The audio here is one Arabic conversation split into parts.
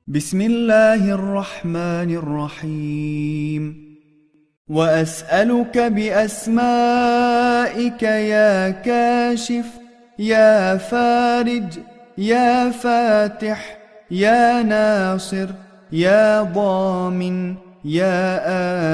بسم الله الرحمن الرحيم. وأسألك بأسمائك يا كاشف يا فارج يا فاتح يا ناصر يا ضامن يا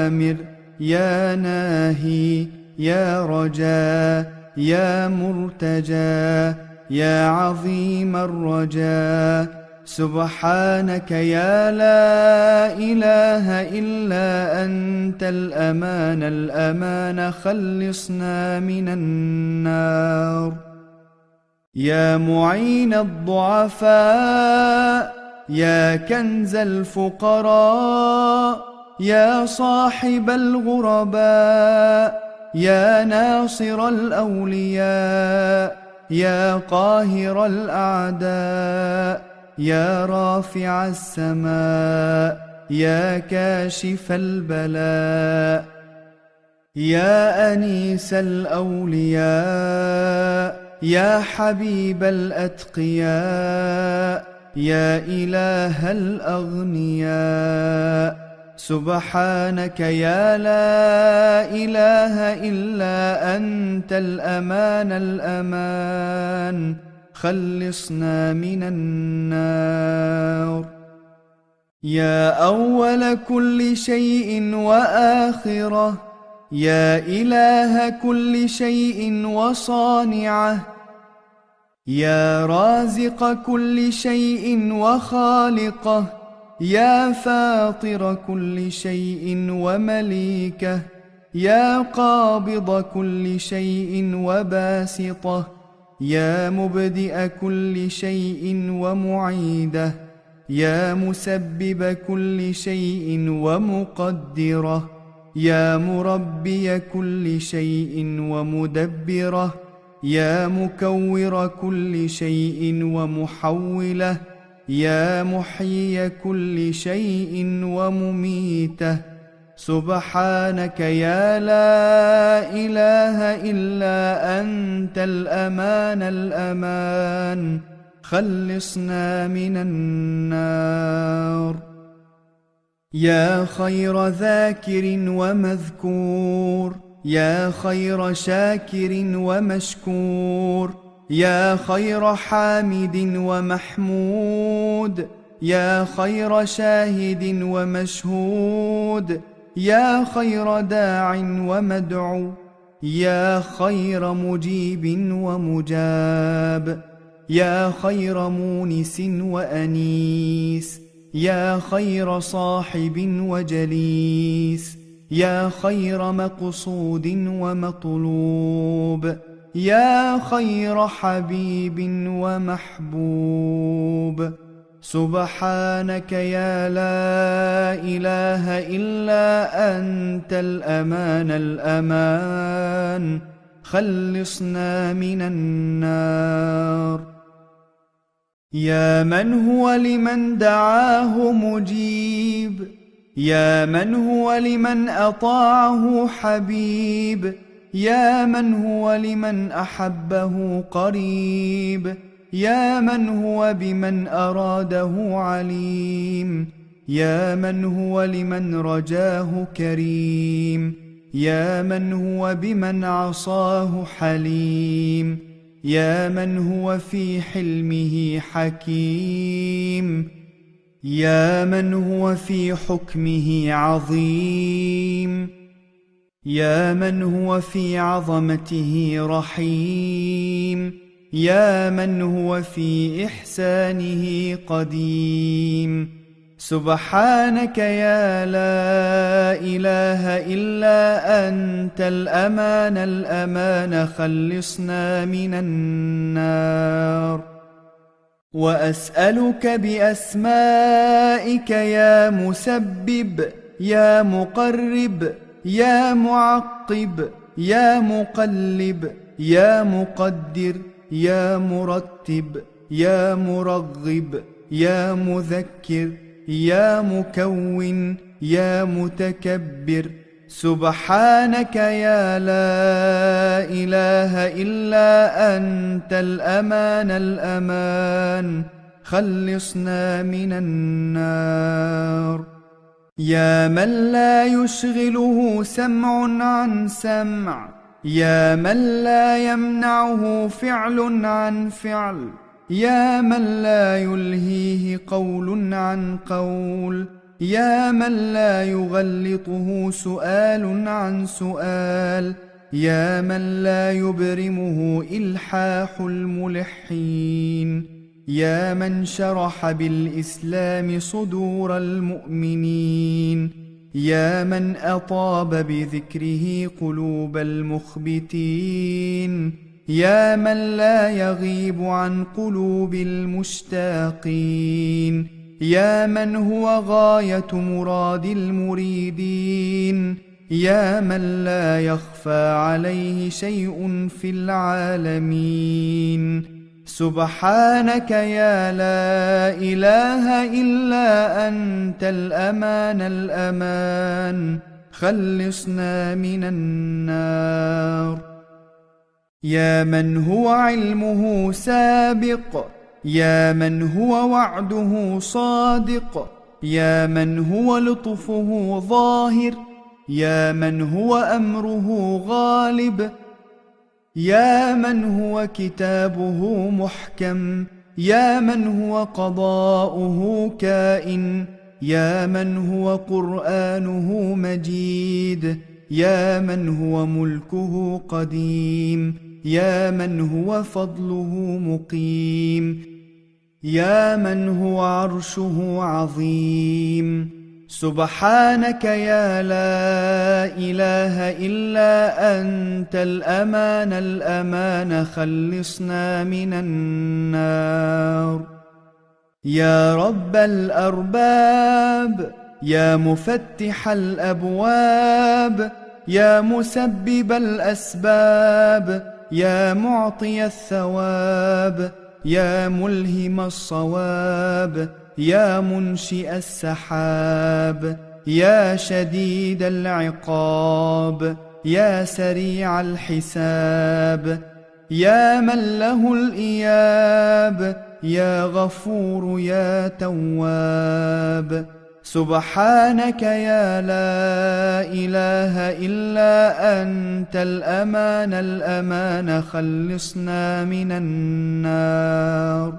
آمر يا ناهي يا رجاء يا مرتجى يا عظيم الرجاء، سبحانك يا لا إله إلا أنت الأمان خلصنا من النار. يا معين الضعفاء يا كنز الفقراء يا صاحب الغرباء يا ناصر الأولياء يا قاهر الأعداء يا رافع السماء يا كاشف البلاء، يا أنيس الأولياء يا حبيب الأتقياء يا إله الأغنياء، سبحانك يا لا إله إلا أنت الأمان خلصنا من النار. يا أول كل شيء وآخره يا إله كل شيء وصانعه، يا رازق كل شيء وخالقه يا فاطر كل شيء ومليكه يا قابض كل شيء وباسطه يا مبدئ كل شيء ومعيده يا مسبب كل شيء ومقدره يا مربي كل شيء ومدبره يا مكور كل شيء ومحوله يا محيي كل شيء ومميته، سبحانك يا لا إله إلا أنت الأمان خلصنا من النار. يا خير ذاكر ومذكور يا خير شاكر ومشكور يا خير حامد ومحمود يا خير شاهد ومشهود يا خير داع ومدعو يا خير مجيب ومجاب يا خير مونس وأنيس يا خير صاحب وجليس يا خير مقصود ومطلوب يا خير حبيب ومحبوب، سبحانك يا لا إله إلا أنت الأمان خلصنا من النار. يا من هو لمن دعاه مجيب يا من هو لمن أطاعه حبيب يا من هو لمن أحبه قريب يا من هو بمن أراده عليم يا من هو لمن رجاه كريم يا من هو بمن عصاه حليم يا من هو في حلمه حكيم يا من هو في حكمه عظيم يا من هو في عظمته رحيم يا من هو في إحسانه قديم، سبحانك يا لا إله إلا أنت الأمان خلصنا من النار. وأسألك بأسمائك يا مسبب يا مقرب يا معقب يا مقلب يا مقدر يا مرتب يا مرغب يا مذكر يا مكون يا متكبر. سبحانك يا لا إله إلا أنت الأمان الأمان، خلصنا من النار. يا من لا يشغله سمع عن سمع، يا من لا يمنعه فعل عن فعل، يا من لا يلهيه قول عن قول، يا من لا يغلطه سؤال عن سؤال، يا من لا يبرمه إلحاح الملحين، يا من شرح بالإسلام صدور المؤمنين، يا من أطاب بذكره قلوب المخبتين، يا من لا يغيب عن قلوب المشتاقين، يا من هو غاية مراد المريدين، يا من لا يخفى عليه شيء في العالمين. سبحانك يا لا إله إلا أنت الأمان الأمان، خلصنا من النار. يا من هو علمه سابق، يا من هو وعده صادق، يا من هو لطفه ظاهر، يا من هو أمره غالب، يا من هو كتابه محكم، يا من هو قضاؤه كائن، يا من هو قرآنه مجيد، يا من هو ملكه قديم، يا من هو فضله مقيم، يا من هو عرشه عظيم. سبحانك يا لا إله إلا أنت الأمان الأمان، خلصنا من النار. يا رب الأرباب، يا مفتح الأبواب، يا مسبب الأسباب، يا معطي الثواب، يا ملهم الصواب، يا منشئ السحاب، يا شديد العقاب، يا سريع الحساب، يا من له الإياب، يا غفور يا تواب. سبحانك يا لا إله إلا أنت الأمان الأمان، خلصنا من النار.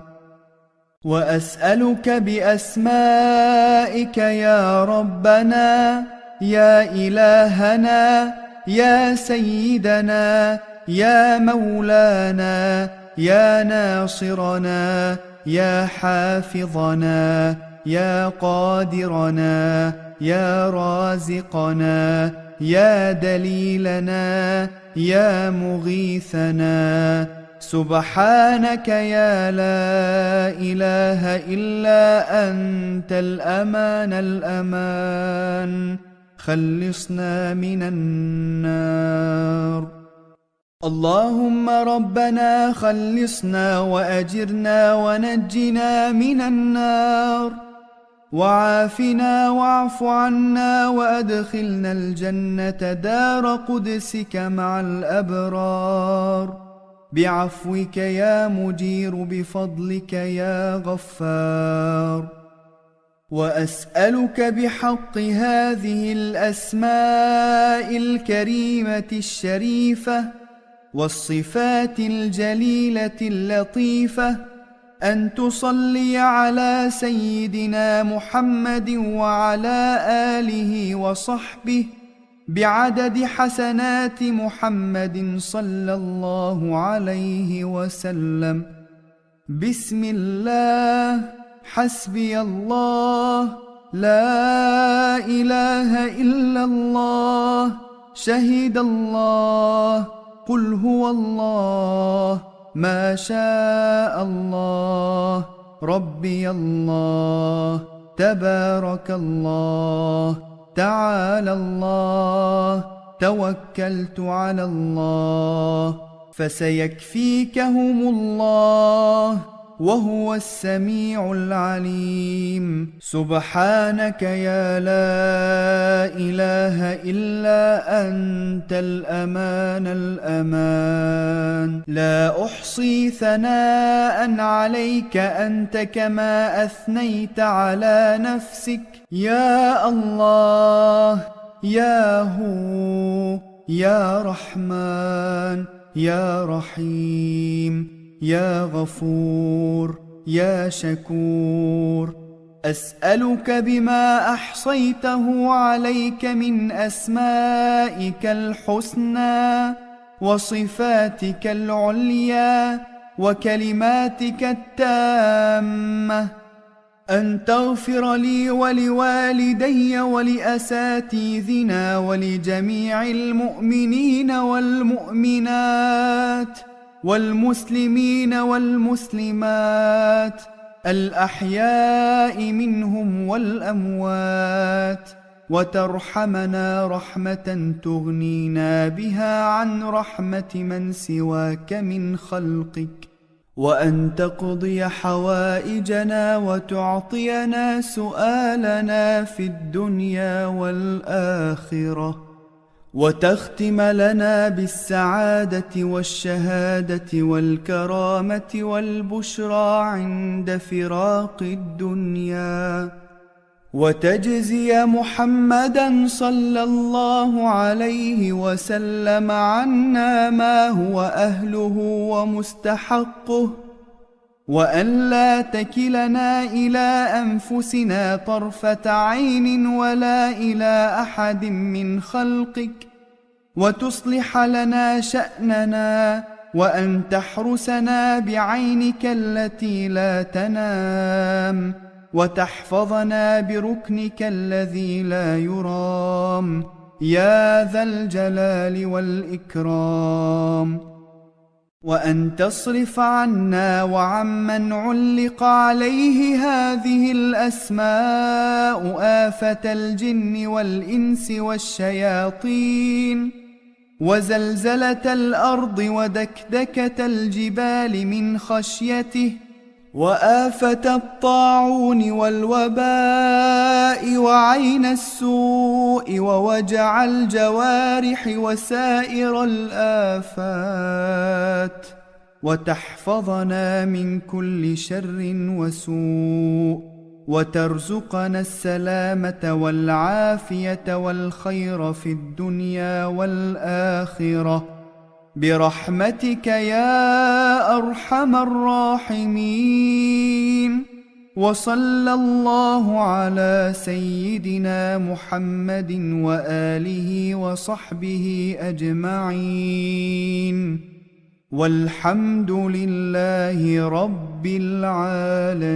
وأسألك بأسمائك يا ربنا، يا إلهنا، يا سيدنا، يا مولانا، يا ناصرنا، يا حافظنا، يا قادرنا، يا رازقنا، يا دليلنا، يا مغيثنا. سبحانك يا لا إله إلا أنت الأمان الأمان، خلصنا من النار. اللهم ربنا خلصنا وأجرنا ونجنا من النار، وعافنا واعف عنا وأدخلنا الجنة دار قدسك مع الأبرار، بعفوك يا مجير بفضلك يا غفار. وأسألك بحق هذه الأسماء الكريمة الشريفة والصفات الجليلة اللطيفة أن تصلي على سيدنا محمد وعلى آله وصحبه بعدد حسنات محمد صلى الله عليه وسلم. بسم الله، حسبي الله، لا إله إلا الله، شهد الله، قل هو الله، ما شاء الله، ربي الله، تبارك الله، تعالى الله، توكلت على الله، فسيكفيكهم الله وهو السميع العليم. سبحانك يا لا إله إلا أنت الأمان الأمان. لا أحصي ثناء عليك أنت كما أثنيت على نفسك. يا الله يا هو يا رحمن يا رحيم يا غفور يا شكور. أسألك بما أحصيته عليك من أسمائك الحسنى وصفاتك العليا وكلماتك التامة أن تغفر لي ولوالدي ولأساتذتنا ولجميع المؤمنين والمؤمنات والمسلمين والمسلمات الأحياء منهم والأموات، وترحمنا رحمة تغنينا بها عن رحمة من سواك من خلقك، وأن تقضي حوائجنا وتعطينا سؤالنا في الدنيا والآخرة، وتختم لنا بالسعادة والشهادة والكرامة والبشرى عند فراق الدنيا، وتجزي محمدًا صلى الله عليه وسلم عنا ما هو أهله ومستحقه، وأن لا تكلنا إلى أنفسنا طرفة عين ولا إلى أحد من خلقك، وتصلح لنا شأننا، وأن تحرسنا بعينك التي لا تنام، وتحفظنا بركنك الذي لا يرام يا ذا الجلال والإكرام، وأن تصرف عنا وعمن علق عليه هذه الأسماء آفة الجن والإنس والشياطين، وزلزلة الأرض ودكدكة الجبال من خشيته، وآفة الطاعون والوباء وعين السوء ووجع الجوارح وسائر الآفات، وتحفظنا من كل شر وسوء، وترزقنا السلامة والعافية والخير في الدنيا والآخرة برحمتك يا أرحم الراحمين. وصلى الله على سيدنا محمد وآله وصحبه أجمعين، والحمد لله رب العالمين.